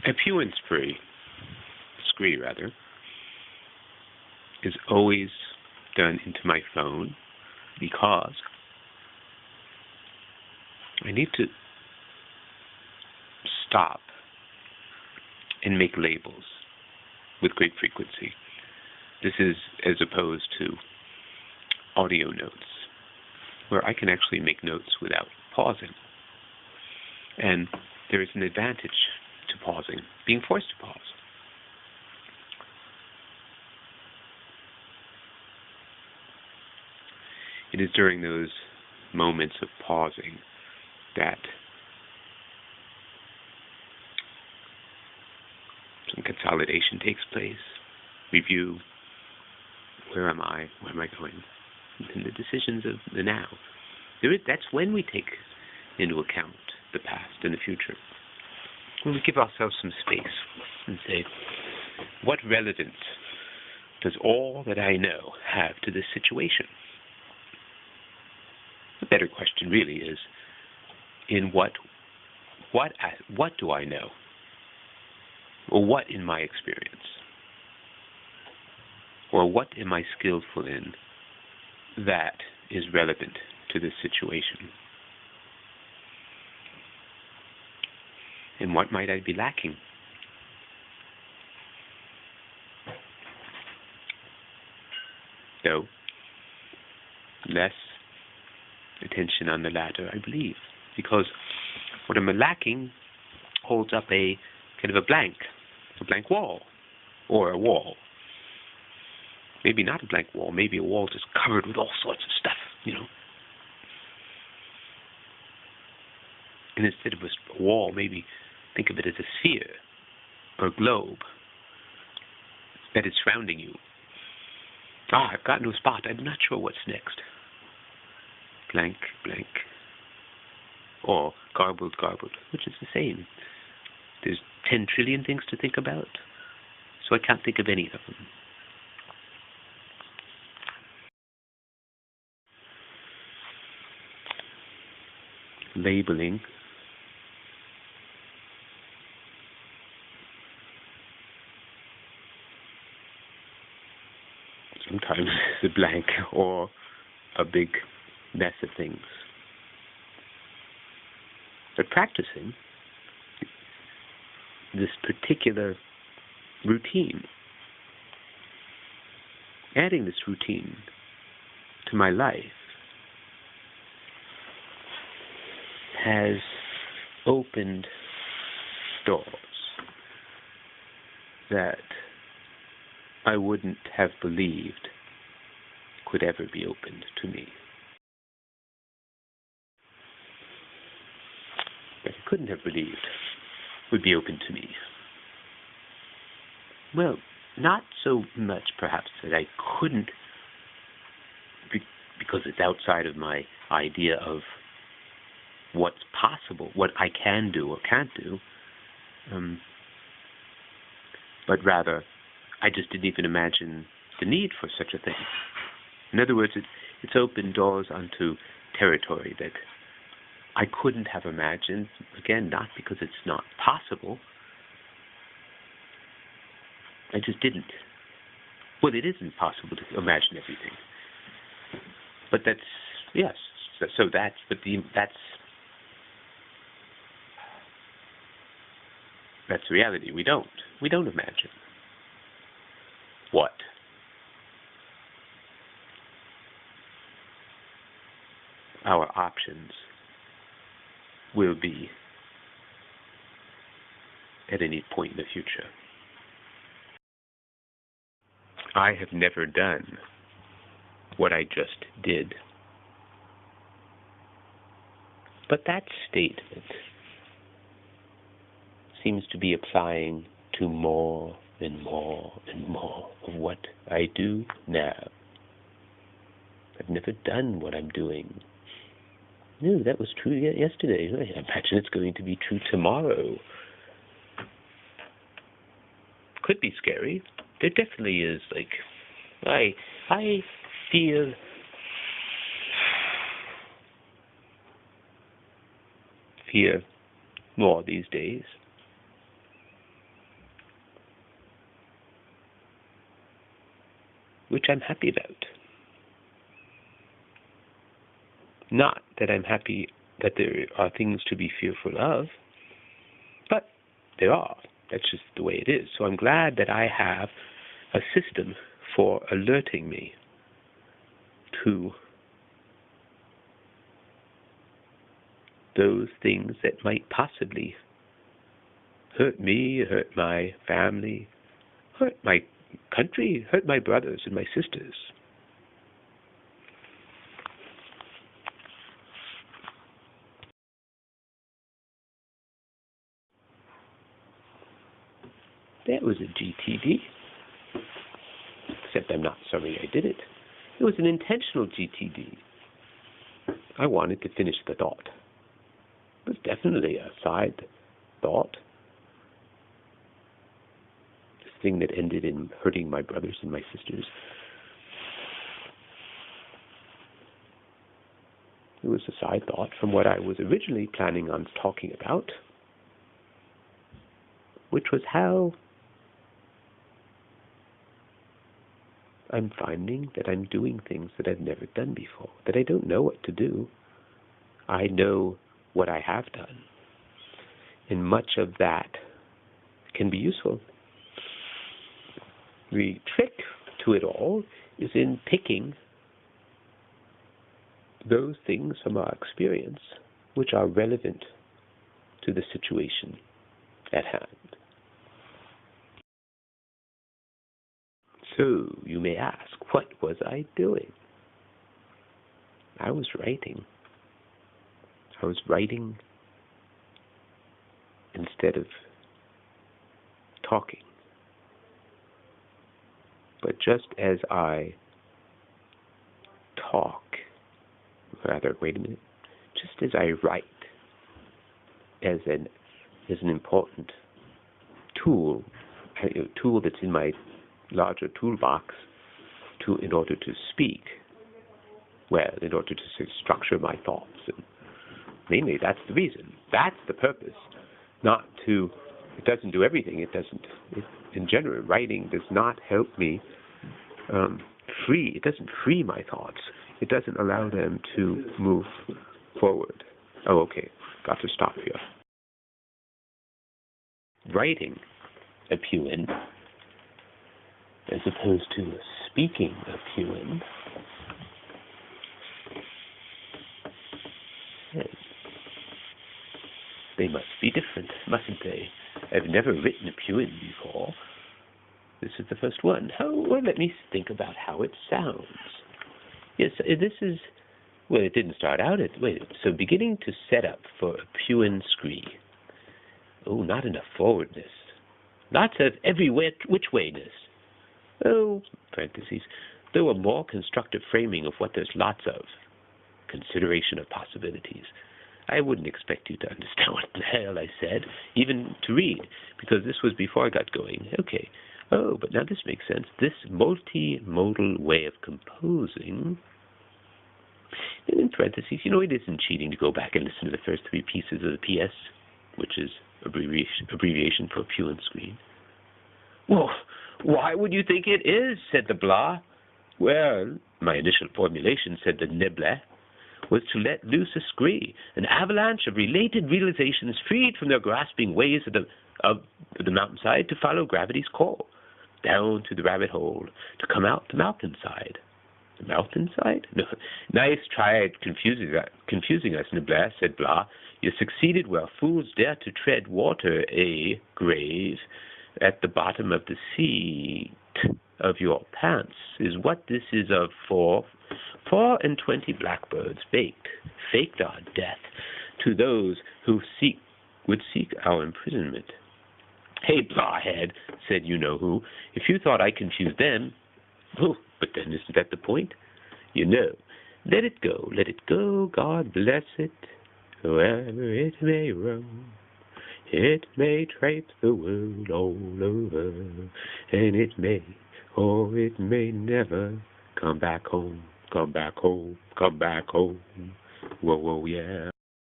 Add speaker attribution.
Speaker 1: Appearance spree rather, is always done into my phone because I need to stop and make labels with great frequency. This is as opposed to audio notes, where I can actually make notes without pausing. And there is an advantage to pausing, being forced to pause. It is during those moments of pausing that some consolidation takes place, review, where am I going, and the decisions of the now. That's when we take into account the past and the future. When we give ourselves some space and say, what relevance does all that I know have to this situation? The better question really is, in what do I know? Or what in my experience? Or what am I skillful in that is relevant to this situation? And what might I be lacking? So, less attention on the latter, I believe, because what I'm lacking holds up a kind of a blank wall, or a wall. Maybe not a blank wall, maybe a wall just covered with all sorts of stuff, And instead of a wall, maybe think of it as a sphere or a globe that is surrounding you. I've gotten to a spot. I'm not sure what's next. Blank, blank. Or garbled, which is the same. There's 10 trillion things to think about, so I can't think of any of them. Labeling sometimes is a blank or a big mess of things. But practicing this particular routine, adding this routine to my life, has opened doors that I wouldn't have believed could ever be opened to me. That I couldn't have believed would be open to me. Well, not so much perhaps that I couldn't, because it's outside of my idea of what's possible, what I can do or can't do, but rather I just didn't even imagine the need for such a thing. In other words, it's opened doors onto territory that I couldn't have imagined, again, not because it's not possible. I just didn't. Well, it isn't possible to imagine everything. But that's, yes, that's reality. We don't imagine what our options will be at any point in the future. I have never done what I just did. But that statement seems to be applying to more and more and more of what I do now. I've never done what I'm doing. No, that was true yesterday. I imagine it's going to be true tomorrow. Could be scary. There definitely is, I feel fear more these days. which I'm happy about. Not that I'm happy that there are things to be fearful of, but there are. That's just the way it is. So I'm glad that I have a system for alerting me to those things that might possibly hurt me, hurt my family, hurt my country, hurt my brothers and my sisters. That was a GTD, except I'm not sorry I did it. It was an intentional GTD. I wanted to finish the thought. It was definitely a side thought. This thing that ended in hurting my brothers and my sisters. It was a side thought from what I was originally planning on talking about, which was how I'm finding that I'm doing things that I've never done before, that I don't know what to do. I know what I have done, and much of that can be useful. The trick to it all is in picking those things from our experience which are relevant to the situation at hand. So you may ask, what was I doing? I was writing. I was writing instead of talking. But just as I just as I write as an important tool, a tool that's in my larger toolbox in order to speak, in order to structure my thoughts. And mainly, that's the reason. That's the purpose. It doesn't do everything. In general, writing does not help me it doesn't free my thoughts. It doesn't allow them to move forward. Oh, okay. Got to stop here. Writing a Puen, as opposed to speaking a Puen, they must be different, mustn't they? I've never written a Puen before. This is the first one. Well, let me think about how it sounds. Yes, this is, well, it didn't start out so beginning to set up for a Puen scree. Oh, not enough forwardness. Lots of every which wayness. Oh, parentheses, though a more constructive framing of what there's lots of. Consideration of possibilities. I wouldn't expect you to understand what the hell I said, even to read, because this was before I got going. Okay. Oh, but now this makes sense. This multimodal way of composing, and in parentheses, it isn't cheating to go back and listen to the first three pieces of the PS, which is abbreviation for Puen screen. Well, why would you think it is, said the blah. Well, my initial formulation, said the nibble, was to let loose a scree, an avalanche of related realizations freed from their grasping ways of the mountainside to follow gravity's call, down to the rabbit hole, to come out the mountainside. The mountainside? No. Nice try at confusing us, Nibla, said Blah. You succeeded where fools dare to tread water, grave, at the bottom of the seat of your pants, is what this is of for 24 blackbirds faked our death, to those who would seek our imprisonment. Hey, Blawhead, said you-know-who, if you thought I confused them, oh, but then isn't that the point? Let it go, God bless it, wherever it may roam. It may traipse the world all over, and it may, or it may never come back home, come back home, come back home. Whoa, whoa, yeah.